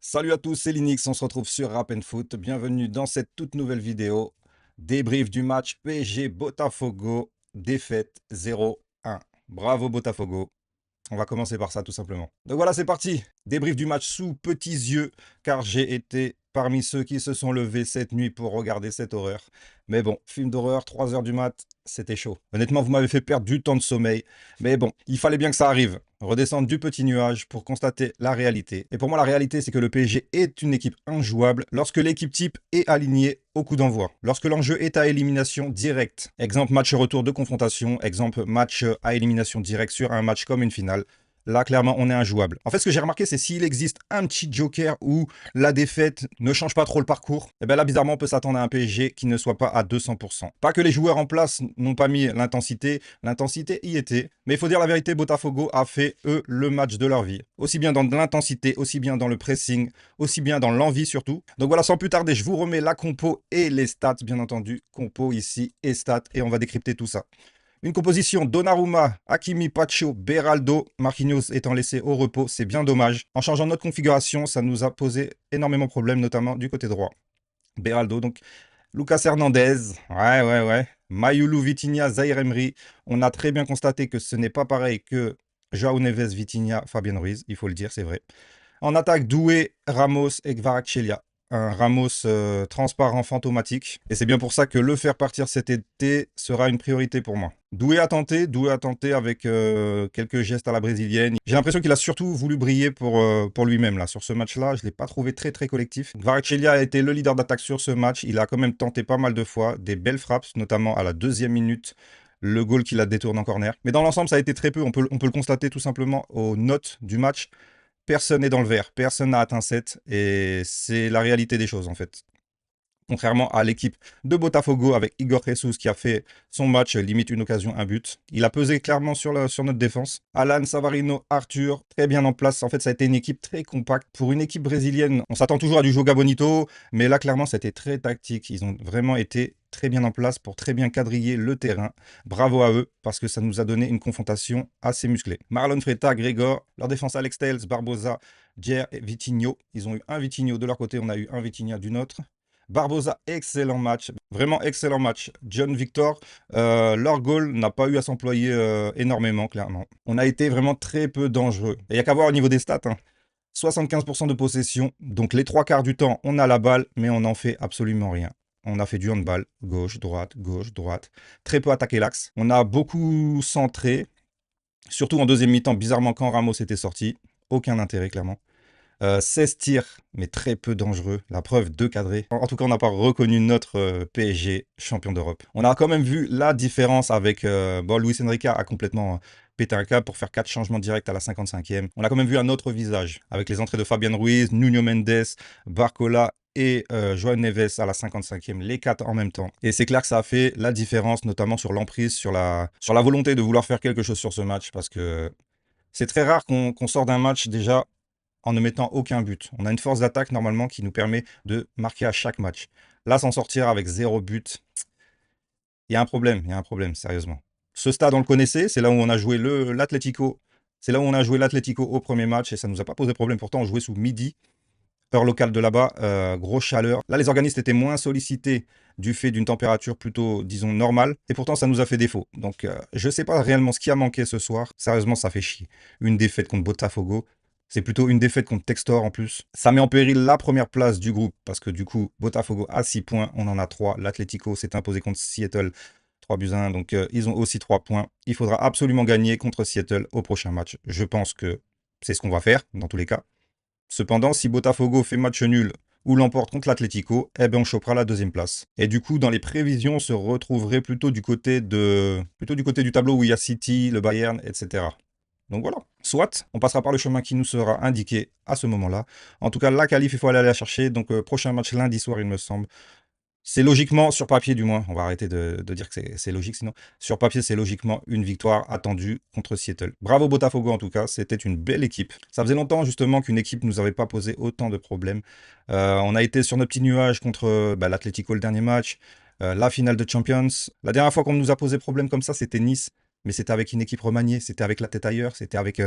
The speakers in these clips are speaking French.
Salut à tous, c'est Linux, on se retrouve sur Rap and Foot. Bienvenue dans cette toute nouvelle vidéo. Débrief du match PSG Botafogo, défaite 0-1. Bravo Botafogo. On va commencer par ça tout simplement. Donc voilà, c'est parti. Débrief du match sous petits yeux, car j'ai été parmi ceux qui se sont levés cette nuit pour regarder cette horreur. Mais bon, film d'horreur, 3 heures du mat, c'était chaud. Honnêtement, vous m'avez fait perdre du temps de sommeil. Mais bon, il fallait bien que ça arrive. Redescendre du petit nuage pour constater la réalité. Et pour moi, la réalité, c'est que le PSG est une équipe injouable lorsque l'équipe type est alignée au coup d'envoi. Lorsque l'enjeu est à élimination directe. Exemple match retour de confrontation. Exemple match à élimination directe sur un match comme une finale. Là, clairement, on est injouable. En fait, ce que j'ai remarqué, c'est s'il existe un petit joker où la défaite ne change pas trop le parcours, et bien là, bizarrement, on peut s'attendre à un PSG qui ne soit pas à 200%. Pas que les joueurs en place n'ont pas mis l'intensité y était. Mais il faut dire la vérité, Botafogo a fait, eux, le match de leur vie. Aussi bien dans l'intensité, aussi bien dans le pressing, aussi bien dans l'envie surtout. Donc voilà, sans plus tarder, je vous remets la compo et les stats, bien entendu. Compo ici et stats, et on va décrypter tout ça. Une composition Donnarumma, Hakimi, Pacho, Beraldo, Marquinhos étant laissé au repos, c'est bien dommage. En changeant notre configuration, ça nous a posé énormément de problèmes, notamment du côté droit. Beraldo, donc Lucas Hernandez, ouais. Mayulu, Vitinha, Zaire Emery. On a très bien constaté que ce n'est pas pareil que Joao Neves, Vitinha, Fabien Ruiz, il faut le dire, c'est vrai. En attaque, Doué, Ramos et Kvaratskhelia. Un Ramos transparent fantomatique. Et c'est bien pour ça que le faire partir cet été sera une priorité pour moi. Doué a tenté avec quelques gestes à la brésilienne. J'ai l'impression qu'il a surtout voulu briller pour lui-même là. Sur ce match-là, je ne l'ai pas trouvé très collectif. Kvaratskhelia a été le leader d'attaque sur ce match. Il a quand même tenté pas mal de fois, des belles frappes, notamment à la 2e minute. Le goal qu'il a détourné en corner. Mais dans l'ensemble, ça a été très peu. On peut le constater tout simplement aux notes du match. Personne n'est dans le vert, personne n'a atteint 7 et c'est la réalité des choses en fait. Contrairement à l'équipe de Botafogo avec Igor Jesus qui a fait son match limite une occasion, un but. Il a pesé clairement sur notre défense. Alan, Savarino, Arthur, très bien en place. En fait, ça a été une équipe très compacte. Pour une équipe brésilienne, on s'attend toujours à du Joga Bonito, mais là, clairement, c'était très tactique. Ils ont vraiment été très bien en place pour très bien quadriller le terrain. Bravo à eux, parce que ça nous a donné une confrontation assez musclée. Marlon Freta, Grégor, leur défense Alex Telles, Barbosa, Jer et Vitinho. Ils ont eu un Vitinho de leur côté, on a eu un Vitinha du nôtre. Barbosa, excellent match, vraiment excellent match. John Victor, leur goal n'a pas eu à s'employer énormément, clairement. On a été vraiment très peu dangereux. Et il n'y a qu'à voir au niveau des stats. 75% de possession, donc les 3 quarts du temps, on a la balle, mais on n'en fait absolument rien. On a fait du handball, gauche, droite. Très peu attaqué l'axe. On a beaucoup centré, surtout en 2e mi-temps, bizarrement quand Ramos était sorti. Aucun intérêt, clairement. 16 tirs, mais très peu dangereux. La preuve, 2 cadrés. En tout cas, on n'a pas reconnu notre PSG champion d'Europe. On a quand même vu la différence avec... Luis Enrique a complètement pété un câble pour faire 4 changements directs à la 55e. On a quand même vu un autre visage, avec les entrées de Fabien Ruiz, Nuno Mendes, Barcola et Joao Neves à la 55e, les 4 en même temps. Et c'est clair que ça a fait la différence, notamment sur l'emprise, sur la volonté de vouloir faire quelque chose sur ce match, parce que c'est très rare qu'on sort d'un match déjà en ne mettant aucun but. On a une force d'attaque normalement qui nous permet de marquer à chaque match. Là, s'en sortir avec 0 but, il y a un problème, sérieusement. Ce stade, on le connaissait, c'est là où on a joué l'Atlético. C'est là où on a joué l'Atlético au premier match et ça ne nous a pas posé problème. Pourtant, on jouait sous midi, heure locale de là-bas, grosse chaleur. Là, les organistes étaient moins sollicités du fait d'une température plutôt, disons, normale. Et pourtant, ça nous a fait défaut. Donc, je ne sais pas réellement ce qui a manqué ce soir. Sérieusement, ça fait chier. Une défaite contre Botafogo. C'est plutôt une défaite contre Textor en plus. Ça met en péril la première place du groupe parce que du coup, Botafogo a 6 points, on en a 3. L'Atlético s'est imposé contre Seattle 3-1. Donc ils ont aussi 3 points. Il faudra absolument gagner contre Seattle au prochain match. Je pense que c'est ce qu'on va faire dans tous les cas. Cependant, si Botafogo fait match nul ou l'emporte contre l'Atlético, eh ben on chopera la 2e place. Et du coup, dans les prévisions, on se retrouverait plutôt du côté du tableau où il y a City, le Bayern, etc. Donc voilà, soit on passera par le chemin qui nous sera indiqué à ce moment-là. En tout cas, la qualif, il faut aller la chercher. Donc prochain match lundi soir, il me semble. C'est logiquement, sur papier du moins, on va arrêter de dire que c'est logique sinon. Sur papier, c'est logiquement une victoire attendue contre Seattle. Bravo Botafogo en tout cas, c'était une belle équipe. Ça faisait longtemps justement qu'une équipe nous avait pas posé autant de problèmes. On a été sur nos petits nuages contre l'Atlético le dernier match, la finale de Champions. La dernière fois qu'on nous a posé problème comme ça, c'était Nice. Mais c'était avec une équipe remaniée, c'était avec la tête ailleurs, c'était avec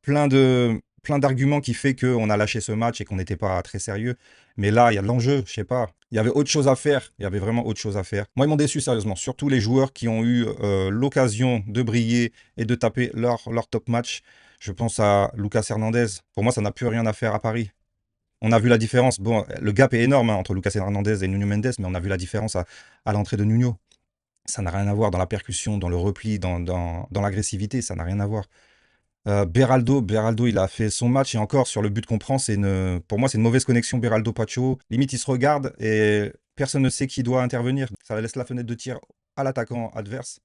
plein d'arguments qui fait qu'on a lâché ce match et qu'on n'était pas très sérieux. Mais là, il y a de l'enjeu, je sais pas. Il y avait autre chose à faire. Il y avait vraiment autre chose à faire. Moi, ils m'ont déçu sérieusement. Surtout les joueurs qui ont eu l'occasion de briller et de taper leur top match. Je pense à Lucas Hernandez. Pour moi, ça n'a plus rien à faire à Paris. On a vu la différence. Bon, le gap est énorme hein, entre Lucas Hernandez et Nuno Mendes, mais on a vu la différence à l'entrée de Nuno. Ça n'a rien à voir dans la percussion, dans le repli, dans l'agressivité. Ça n'a rien à voir. Beraldo, il a fait son match et encore sur le but qu'on prend, pour moi, c'est une mauvaise connexion Beraldo-Pacho. Limite, ils se regardent et personne ne sait qui doit intervenir. Ça laisse la fenêtre de tir à l'attaquant adverse.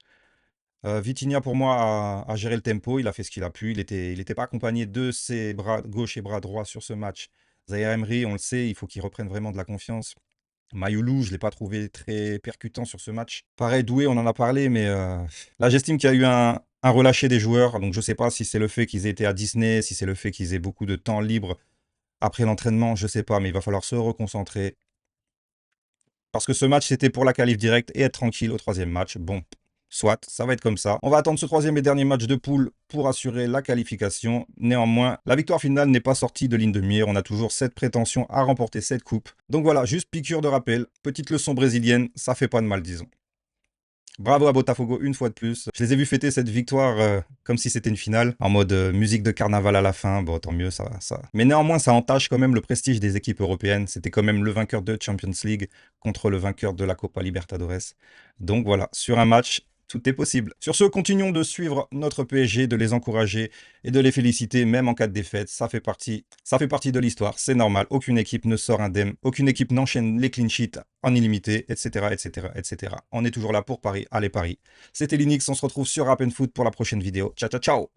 Vitinha, pour moi, a géré le tempo. Il a fait ce qu'il a pu. Il était pas accompagné de ses bras gauche et bras droit sur ce match. Zaire Emery, on le sait, il faut qu'il reprenne vraiment de la confiance. Mayoulou, je ne l'ai pas trouvé très percutant sur ce match. Pareil, Doué, on en a parlé, mais là, j'estime qu'il y a eu un relâché des joueurs. Donc, je ne sais pas si c'est le fait qu'ils aient été à Disney, si c'est le fait qu'ils aient beaucoup de temps libre après l'entraînement, je ne sais pas, mais il va falloir se reconcentrer. Parce que ce match, c'était pour la qualif directe et être tranquille au troisième match. Bon, soit, ça va être comme ça. On va attendre ce troisième et dernier match de poule pour assurer la qualification. Néanmoins, la victoire finale n'est pas sortie de ligne de mire. On a toujours cette prétention à remporter cette coupe. Donc voilà, juste piqûre de rappel. Petite leçon brésilienne, ça fait pas de mal, disons. Bravo à Botafogo une fois de plus. Je les ai vus fêter cette victoire comme si c'était une finale, en mode musique de carnaval à la fin. Bon, tant mieux, ça. Mais néanmoins, ça entache quand même le prestige des équipes européennes. C'était quand même le vainqueur de Champions League contre le vainqueur de la Copa Libertadores. Donc voilà, sur un match, tout est possible. Sur ce, continuons de suivre notre PSG, de les encourager et de les féliciter, même en cas de défaite. Ça fait partie de l'histoire, c'est normal. Aucune équipe ne sort indemne, aucune équipe n'enchaîne les clean sheets en illimité, etc., etc., etc. On est toujours là pour Paris. Allez Paris. C'était Linux, on se retrouve sur Rap and Foot pour la prochaine vidéo. Ciao, ciao, ciao.